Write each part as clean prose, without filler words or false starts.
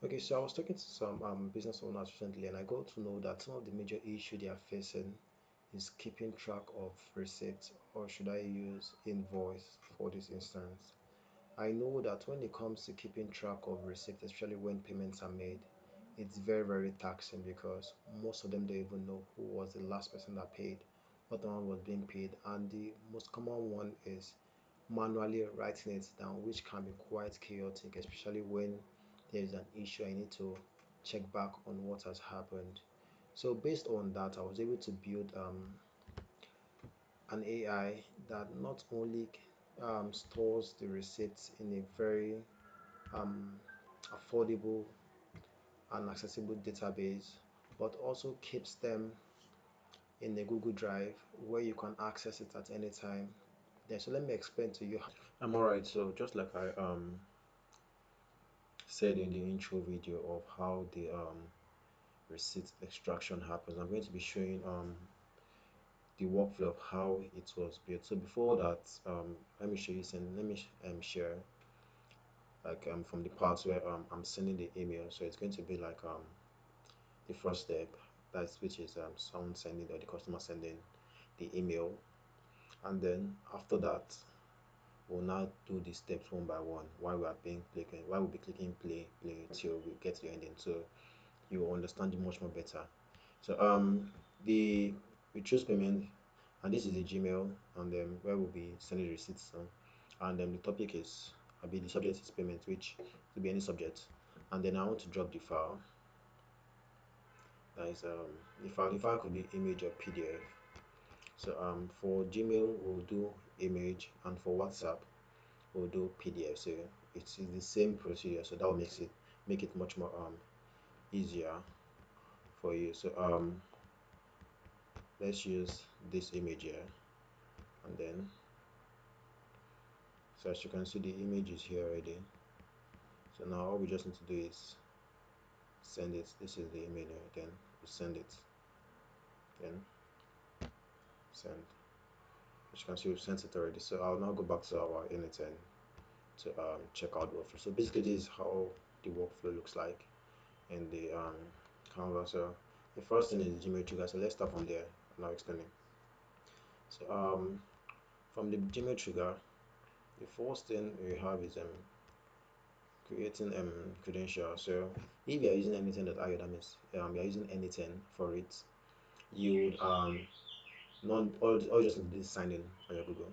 Okay, so I was talking to some business owners recently, and I got to know that some of the major issue they are facing is keeping track of receipts, or should I use invoice for this instance. I know that when it comes to keeping track of receipts, especially when payments are made, it's very, very taxing because most of them don't even know who was the last person that paid, what amount was being paid, and the most common one is manually writing it down, which can be quite chaotic, especially when there is an issue. I need to check back on what has happened. So based on that, I was able to build an AI that not only stores the receipts in a very um, affordable and accessible database, but also keeps them in a Google Drive where you can access it at any time. Then, so let me explain to you. I'm alright. So just like I said in the intro video of how the receipt extraction happens, I'm going to be showing the workflow of how it was built. So before that, let me show you some. Let me share like from the parts where I'm sending the email. So it's going to be like the first step, that's which is someone sending or the customer sending the email, and then after that we'll now do the steps one by one while we are being clicking while we'll be clicking play till we get to the ending, so you will understand it much more better. So the we choose payment, and this is the Gmail, and then where we'll be sending the receipts on, and then the topic is I'll be the subject is payment, which could be any subject, and then I want to drop the file. That is the file could be image or PDF. So for Gmail we'll do image, and for WhatsApp we'll do PDF. So it's the same procedure, so that will make it much more easier for you. So let's use this image here, and then so as you can see the image is here already. So now all we just need to do is send it. This is the email here. Then we send it, then send. As you can see we've sent it already. So I'll now go back to our init to check out the workflow. So basically this is how the workflow looks like in the Canva. So the first thing is the Gmail trigger. So let's start from there. I'm now explaining. So from the Gmail trigger, the first thing we have is creating credentials. So if you are using anything that I that means you are using anything for it, you would not all you just need to do is sign in on your Google,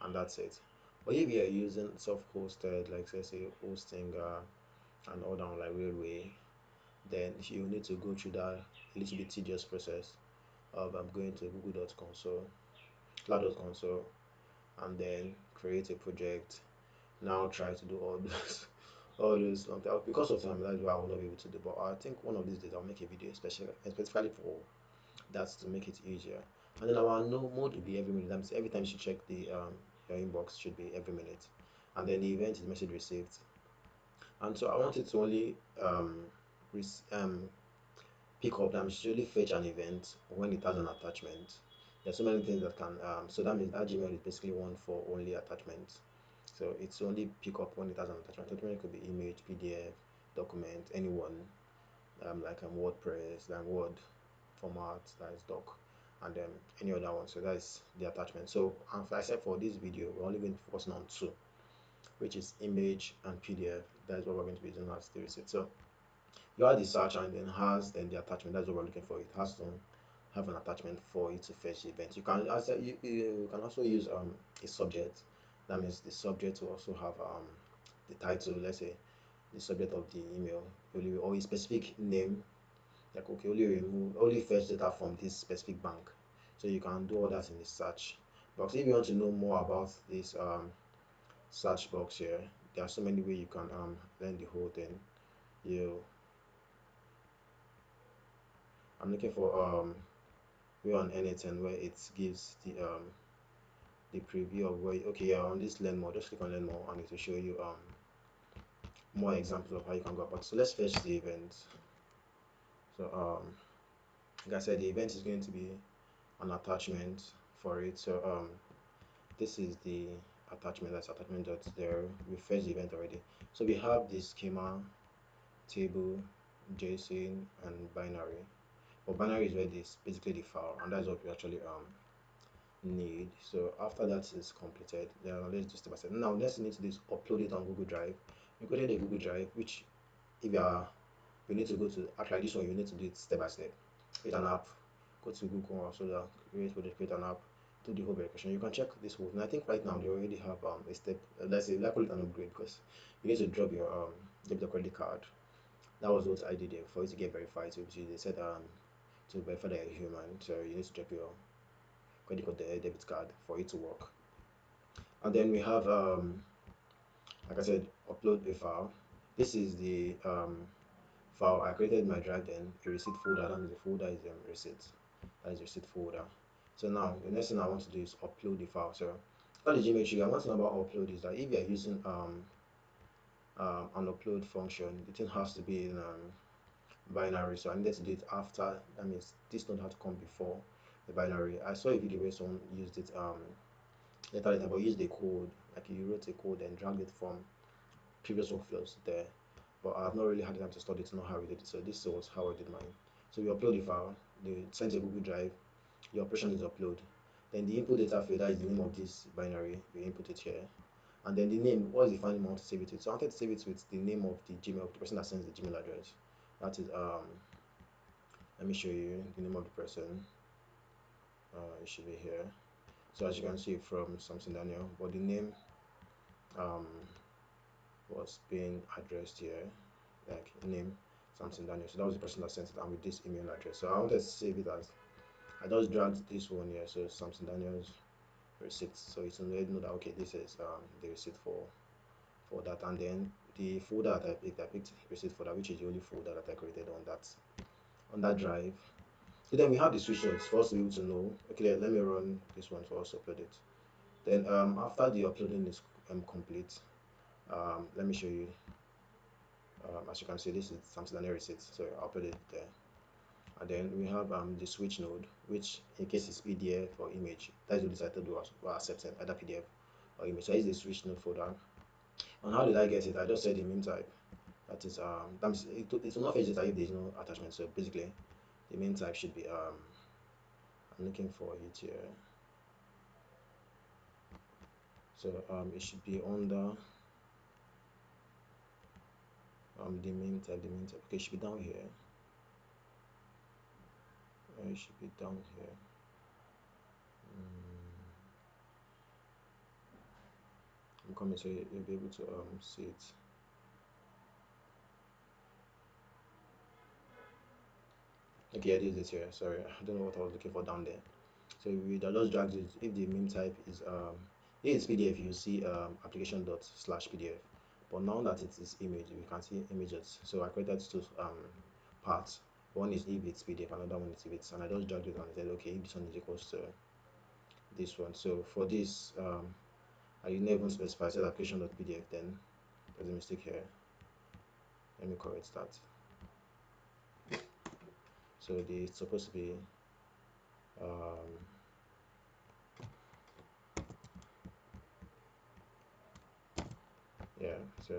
and that's it. But if you are using self-hosted, like say hosting and all down like railway, then you need to go through that little bit tedious process of going to google.console, cloud.console, and then create a project. Now try to do all those all those because of time, that's why I will not be able to do. But I think one of these days I'll make a video specifically for that to make it easier. And then our no mode will be every minute. That means every time you check the your inbox should be every minute. And then the event is message received. And so I wanted to only pick up that usually fetch an event when it has an attachment. There's so many things that can so that means that Gmail is basically one for only attachments. So it's only pick up when it has an attachment. Attachment could be image, PDF, document, anyone, like WordPress, then Word format, that is doc, and then any other one. So that's the attachment. So as I said, for this video we're only going to focus on two, which is image and PDF. That is what we're going to be using as the receipt. So you add the search and then has then the attachment. That's what we're looking for. It has to have an attachment for it to fetch the event. You can also you can also use a subject. That means the subject will also have the title. Let's say the subject of the email, or a specific name, like okay, only fetch data from this specific bank. So you can do all that in the search box. If you want to know more about this search box here, there are so many ways you can learn the whole thing. You I'm looking for way on anything where it gives the preview of where okay, yeah, on this learn more, just click on learn more and it will show you more examples of how you can go about. So let's fetch the event. So like I said, the event is going to be an attachment for it. So this is the attachment. That's attachment dot there. We fetched the event already. So we have the schema table, JSON, and binary. But binary is where this basically the file, and that's what we actually need. So after that is completed, let's do step by step. Now next you need to do is upload it on Google Drive. You created a Google Drive, which if you need to go to act like this one, you need to do it step by step. Create an app, go to Google or so that create an app, do the whole verification. You can check this whole, and I think right now they already have a step. Let's say let's call it an upgrade, because you need to drop your debit or credit card. That was what I did there for you to get verified. So they said to verify that you're human, so you need to drop your credit card, debit card for it to work. And then we have like I said, upload a file. This is the file I created in my drive, then a receipt folder. That means the folder is receipt. That is receipt folder. So now the next thing I want to do is upload the file. So after the Gmail trigger, one thing about upload is that if you are using an upload function, the thing has to be in binary. So I needed to do it after. That means this don't have to come before the binary. I saw a video where someone used it later, but used the code, like you wrote a code and dragged it from previous workflows there, but I've not really had the time to study to know how we did it. So this was how I did mine. So we upload the file, the send to Google Drive, the operation is upload. Then the input data field, that is the name of this binary, we input it here. And then the name, what is the final amount to save it with? So I wanted to save it with the name of the Gmail, the person that sends the Gmail address. That is let me show you the name of the person. It should be here. So as you can see from something Daniel, but the name was being addressed here, like name something Daniel. So that was the person that sent it, and with this email address. So I wanted to save it as, I just dragged this one here, so something Daniel's receipt. So it's already know that okay, this is the receipt for that, and then the folder that I picked receipt folder, which is the only folder that I created on that drive. So then we have the switch notes for us to be able to know. Okay, let me run this one for us to upload it. Then after the uploading is complete, let me show you. As you can see, this is something Daniel receipt, so I'll put it there. And then we have the switch node, which in case it's PDF or image, that's what decided to do accepting either PDF or image. So it's the switch node folder. And how did I get it? I just said the main type. That is it will not fetch data if there is no attachment. So basically the main type should be I'm looking for it here. So it should be under the main type. Okay, it should be down here. It should be down here. I'm coming, so you'll be able to see it. Okay, I did it here. Sorry, I don't know what I was looking for down there. So we just drag it. If the main type is if it's PDF, you see application./PDF. But now that it is image, we can see images. So I created two parts. One is if it's PDF, another one is if it's, and I just dragged it and I said, okay, if this one is equals to this one. So for this, I didn't even specify, I said application.pdf, then there's a mistake here. Let me correct that. So it's supposed to be yeah, so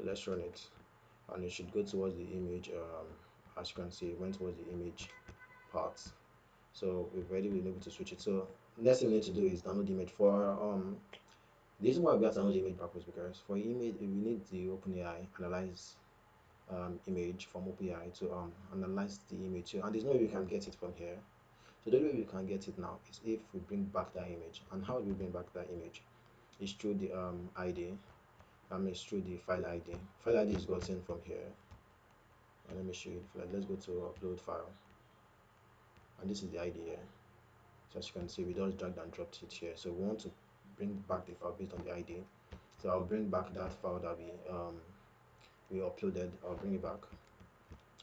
let's run it, and it should go towards the image. As you can see, it went towards the image part. So we've already been able to switch it. So next thing we need to do is download the image. For the reason why we have to download the image back was because for image we need the OpenAI analyze image from OpenAI to analyze the image. And there's no way we can get it from here. So the way we can get it now is if we bring back that image. And how do we bring back that image? It's through the ID. It's through the file ID. File ID is gotten from here. And let me show you the file. Let's go to upload file. And this is the ID here. So as you can see, we just dragged and dropped it here. So we want to bring back the file based on the ID. So I'll bring back that file that we uploaded. I'll bring it back,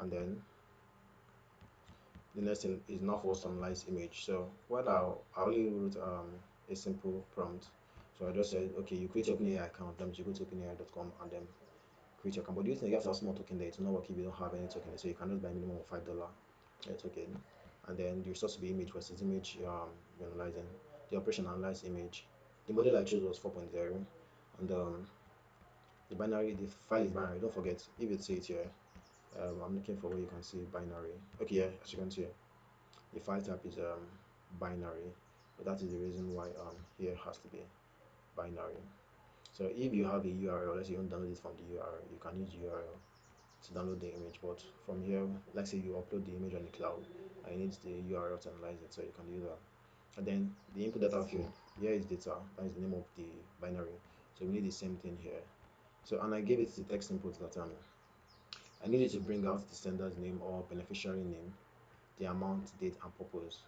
and then the next thing is now for us to analyze image. So what I only wrote a simple prompt. So I just said, okay, you create your OpenAI account. That means you go to openai.com and then create your account. But do you think you have to have small token there? It will not work if you don't have any token there. So you can just buy a minimum of $5 token. And then the resource will be image versus image you're analyzing. The operation analyze image. The model I chose was 4.0, and the file is binary. Don't forget, if you see it here, I'm looking for where you can see binary. Okay, yeah, as you can see, the file type is binary. So that is the reason why here has to be binary. So if you have a URL, let's say you want to download it from the URL, you can use URL to download the image. But from here, let's say you upload the image on the cloud, and you need the URL to analyze it, so you can do that. And then the input data field, here is data, that is the name of the binary. So we need the same thing here. So, and I gave it the text input that I needed to bring out the sender's name or beneficiary name, the amount, date, and purpose.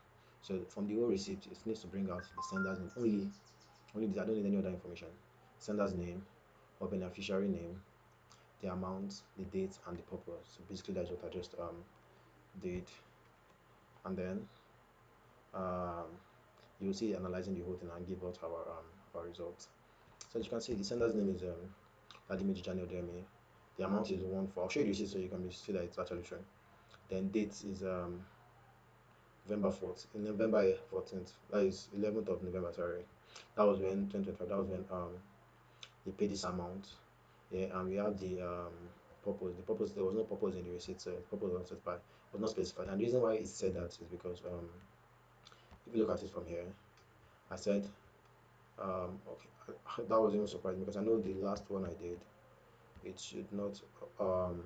So from the whole receipt, it needs to bring out the sender's name only this. I don't need any other information. Sender's name or beneficiary name, the amount, the date, and the purpose. So basically that's what I just did. And then um, you will see analyzing the whole thing and give out our results. So as you can see, the sender's name is Vladimir Daniel Demi. The amount is 1 4. I'll show you the receipt so you can see that it's actually true. Then date is November 4th, November 14th. That is 11th of November. Sorry, that was when 2025. That was when they paid this amount. Yeah, and we have the purpose. The purpose, there was no purpose in the receipt, so the purpose was not specified. And the reason why it said that is because if you look at it from here, I said okay, that was even surprising because I know the last one I did, it should not um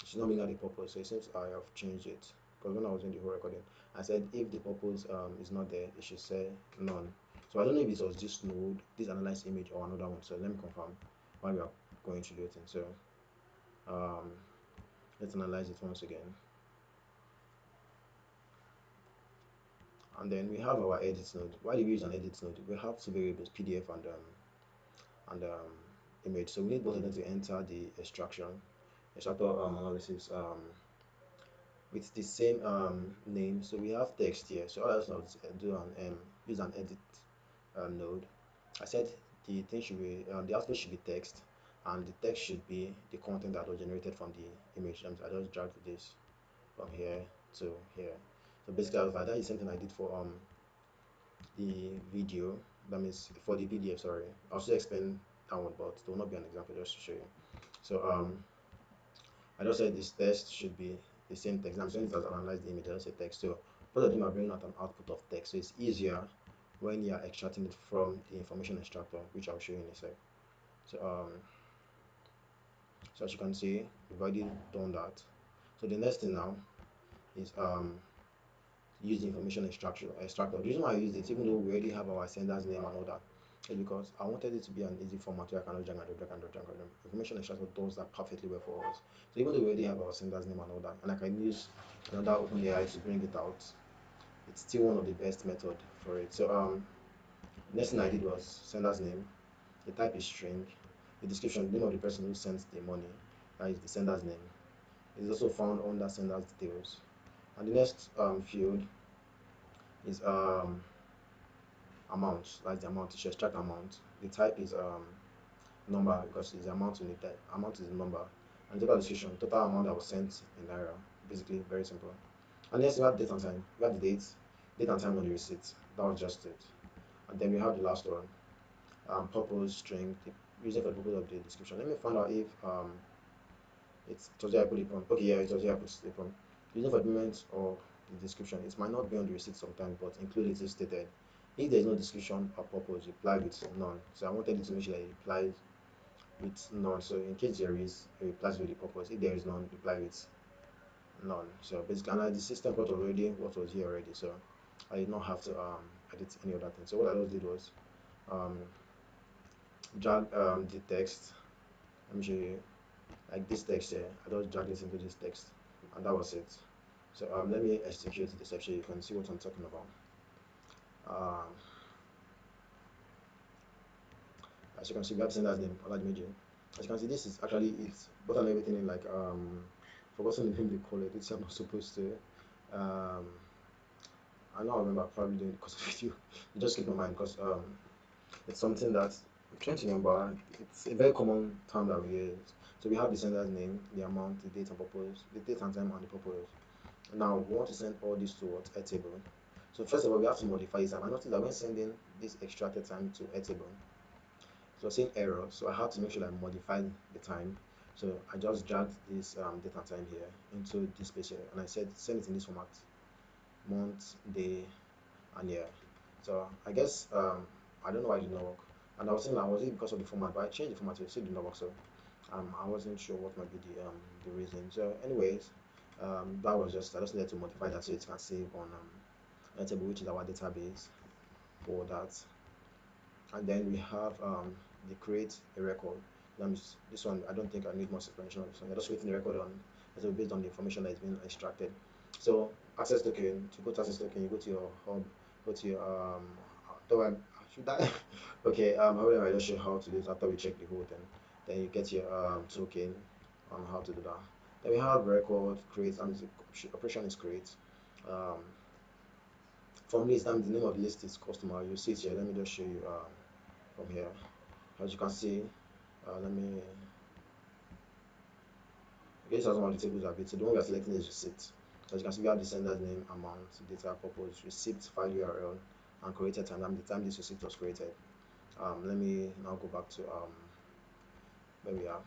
it's not being at the purpose. So it seems I have changed it because when I was doing the whole recording, I said if the purpose is not there, it should say none. So I don't know if it was this node, this analyze image, or another one. So let me confirm while we are going through the thing. So um, let's analyze it once again, and then we have our edit node. Why do we use an edit node? We have two variables, PDF and image. So we need both of them to enter the extractor analysis with the same name. So we have text here. So all I have to do and use an edit node. I said the thing should be the output should be text, and the text should be the content that was generated from the image. I just dragged this from here to here. So basically, that is something I did for the video. That means for the PDF. Sorry, I'll still explain that one, but it will not be an example, just to show you. So I just said this text should be the same text. I'm saying it has analyzed the image. I just say text. So both of them are bringing out an output of text. So it's easier when you are extracting it from the information extractor, which I'll show you in a sec. So so as you can see, we've already done that. So the next thing now is use the information extractor. The reason why I used it, even though we already have our sender's name and all that, is because I wanted it to be an easy format where I can drag and drag. Information extractor does that perfectly well for us. So even though we already have our sender's name and all that, and I can use another OpenAI to bring it out, it's still one of the best method for it. So next thing I did was sender's name. The type is string. The description, the name of the person who sends the money, that is the sender's name. It is also found under sender's details. And the next field is amount. That's the amount. It should extract amount. The type is number because it's the amount in the type. Amount is the number. And total description, total amount that was sent in naira. Basically, very simple. And next we have date and time. We have the date and time on the receipt. That was just it. And then we have the last one. Purpose, string, the reason for the purpose of the description. Let me find out if it was there I put it from. Okay, yeah, it was there I put it from. Reason for the payment or the description. It might not be on the receipt sometimes, but include it if stated. If there is no description or purpose, reply with none. So I wanted it to make sure that it replies with none. So in case there is, it replies with the purpose. If there is none, reply with none. So basically, and the system got already what was here already. So I did not have to edit any other thing. So what I just did was um, drag the text. Let me show you. Like this text here, I just drag this into this text, and that was it. So let me execute the step so you can see what I'm talking about. As you can see, we have sender's name, Oladimiji. As you can see, this is actually it's button everything in like forgotten the name they call it. It's not supposed to. I know I remember probably doing it because of you. It just keep my mind because it's something that I'm trying to remember. It's a very common term that we use. So we have the sender's name, the amount, the date and purpose, the date and time and the purpose. Now we want to send all this to what? Airtable. So first of all, we have to modify this. And I noticed that when sending this extracted time to Airtable, So saying error, so I had to make sure I modified the time. So I just dragged this data time here into this space here, and I said send it in this format: month, day, and year. So I guess I don't know why it did not work. And I was thinking, was it because of the format? But I changed the format, so it still did not work. So I wasn't sure what might be the reason. So anyways, that was just, I just needed to modify that so it can save on Airtable, which is our database for that. And then we have the create a record. That means this one, I don't think I need much explanation on this one. You're just creating a record on based on the information that is being extracted. So access token, to go to access token, you go to your hub, go to your do I should I okay, however I just show how to do it after we check the whole thing. Then you get your token on how to do that. Then we have record, create, and the operation is create. Um, from list, and the name of the list is customer. You see it here. Let me just show you from here. As you can see, let me this is one of the tables are bit. So the one we are selecting is receipt. As you can see, we have the sender's name, amount, data, purpose, receipt, file URL, and created time. The time this receipt was created. Let me now go back to where we are.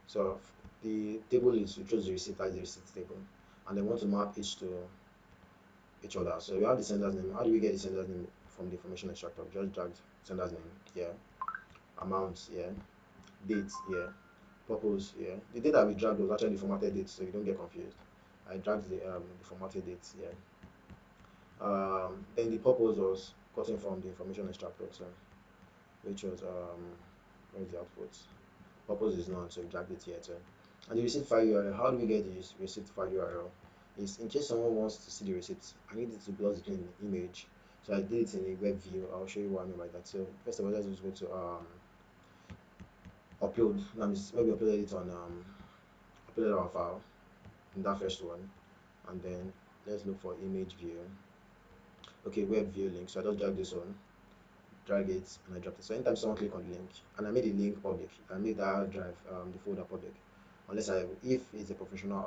So the table is, we chose the receipt as the receipt table, and they want to map each to each other. So we have the sender's name. How do we get the sender's name from the information extractor? Just drag sender's name here, amount here, date here, purpose here. The date that we dragged was actually the formatted date, so you don't get confused. I dragged the formatted date here. Then the purpose was cutting from the information extractor, so which was where's the output? Purpose is none, so we dragged it here too. And the receipt file URL, how do we get this receipt file URL? Is in case someone wants to see the receipt, I need it to be lost in an image. So I did it in a web view. I'll show you what I mean by that. So first of all, let's just go to upload. That means maybe upload it on upload our file in that first one, and then let's look for image view. Okay, web view link. So I just drag this one, drag it, and I dropped it. So anytime someone click on the link, and I made the link public, I made that drive the folder public. Unless if it's a professional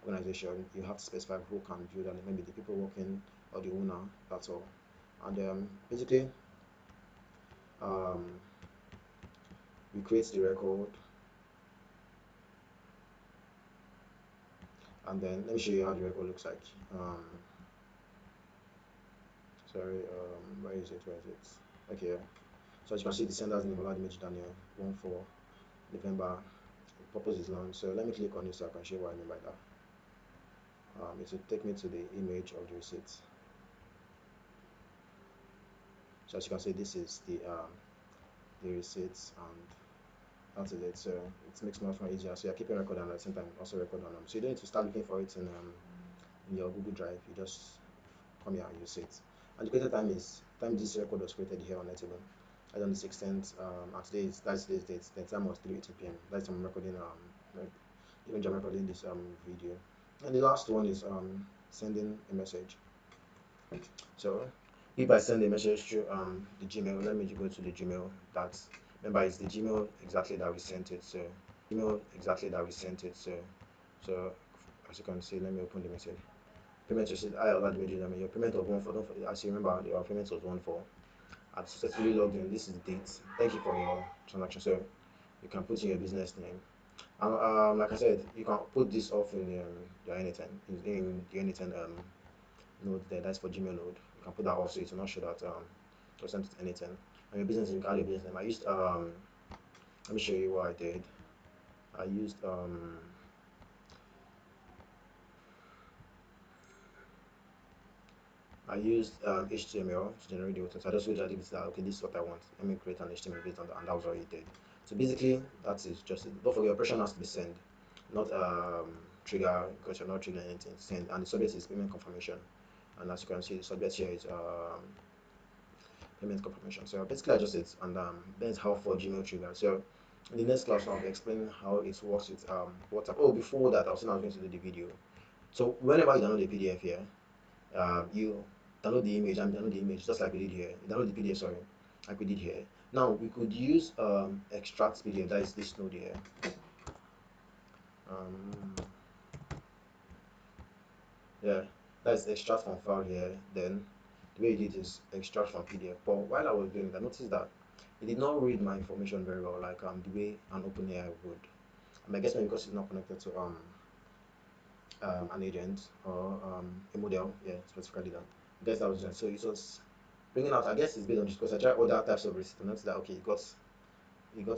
organization, you have to specify who can view that, maybe the people working or the owner. That's all. And basically, we create the record, and then let me show you how the record looks like. Sorry, where is it? Where is it? Okay. So as you can see, the sender's name, Image Daniel, 1/4 November. The purpose is long. So let me click on it so I can show you what I mean by that. It will take me to the image of the receipt. So as you can see, this is the receipts, and that is it. So it makes much more easier. So you're keeping record and at the same time also record on them. So you don't need to start looking for it in your Google Drive. You just come here and use it. And the created time is this record was created here on Airtable. As on the 16th, at today's today's date. The time was 3:80 p.m. That's I'm recording even I'm recording this video. And the last one is sending a message. So if I send a message to the Gmail, let me go to the Gmail. That's, remember, it's the Gmail exactly that we sent it. So Gmail exactly that we sent it. So as you can see, let me open the message. Payment receipt. I allowed images. I mean, your payment of 1/4. Don't forget, as you remember, your payment was 1/4. I've successfully logged in. This is the date. Thank you for your transaction. So you can put in your business name. And like I said, you can put this off in your anytime in the anytime node there. That's for Gmail node. You can put that off so it's not sure that you're sent to anything. And your business, you can add your business name. I used let me show you what I did. I used HTML to generate the auto. So I just looked at it, that okay, this is what I want. Let me create an HTML based on that, and that was what it did. So basically, that is just it. Don't forget, your operation has to be send, not trigger, because you're not triggering anything. Send, and the subject is payment confirmation. And as you can see, the subject here is payment confirmation. So basically, I just it, and that's how for Gmail trigger. So in the next class, I'll be explaining how it works with WhatsApp. Oh, before that, I was going to do the video. So whenever you download the PDF here, you download the image and download the image just like we did here. You download the PDF, sorry, like we did here. Now we could use extract PDF, that is this node here. Yeah, that's extract from file here. Then the way you did is extract from PDF. But while I was doing it, I noticed that it did not read my information very well, like the way an OpenAI would. I guess maybe because it's not connected to an agent or a model, yeah, specifically that. I guess that was it. So it was bringing out. I guess it's based on just because I tried other types of risk to notice that okay, it got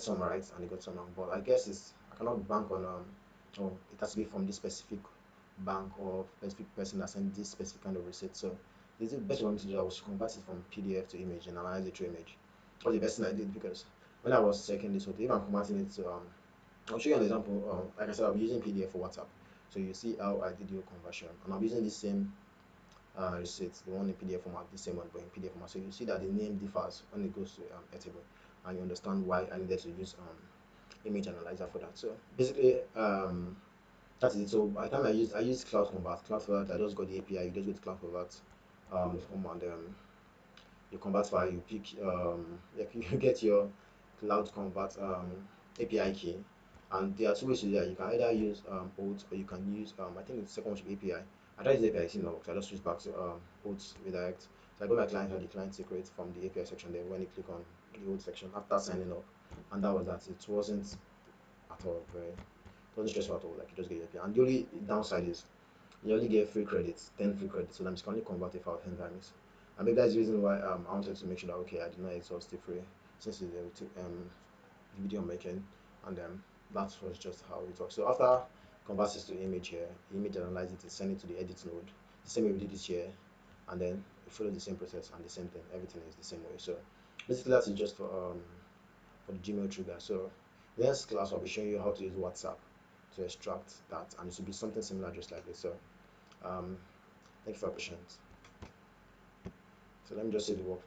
some right and it got some wrong. But I guess it's I cannot bank on or it has to be from this specific bank or specific person that sent this specific kind of receipt. So the best one to do was to convert it from PDF to image and analyze it through image. That was the best thing I did because when I was checking this, if I'm converting it to I'll show you an example. Like I said, I'll be using PDF for WhatsApp. So you see how I did your conversion, and I'm using the same receipt, the one in PDF format, the same one but in PDF format. So you see that the name differs when it goes to Airtable, and you understand why I needed to use image analyzer for that. So basically, that is it. So by the time I use Cloud Convert. Cloud Convert, I just got the API. You just go to Cloud Convert, and you convert file. You pick like you get your Cloud Convert API key, and there are two ways to do that. You can either use OAuth or you can use I think the second one should be API. I tried this API, no, so I just switch back to OAuth redirect. So I got my client and the client secret from the API section there when you click on the OAuth section after signing up, and that was that. It wasn't at all very it wasn't stressful at all. Like you just get your API, and the only downside is you only get free credits, 10 free credits, so that means you can only convert a file 10 times. And maybe that's the reason why I wanted to make sure that okay, I did not exhaust the free since it's the video I'm making, and that was just how it works. So after converts it to image here, image analyze it, send it to the edit node, the same way we did this here, and then we follow the same process and the same thing. Everything is the same way. So basically that is just for the Gmail trigger. So next class I'll be showing you how to use WhatsApp to extract that, and it will be something similar just like this. So um, thank you for your patience. So let me just see the workflow.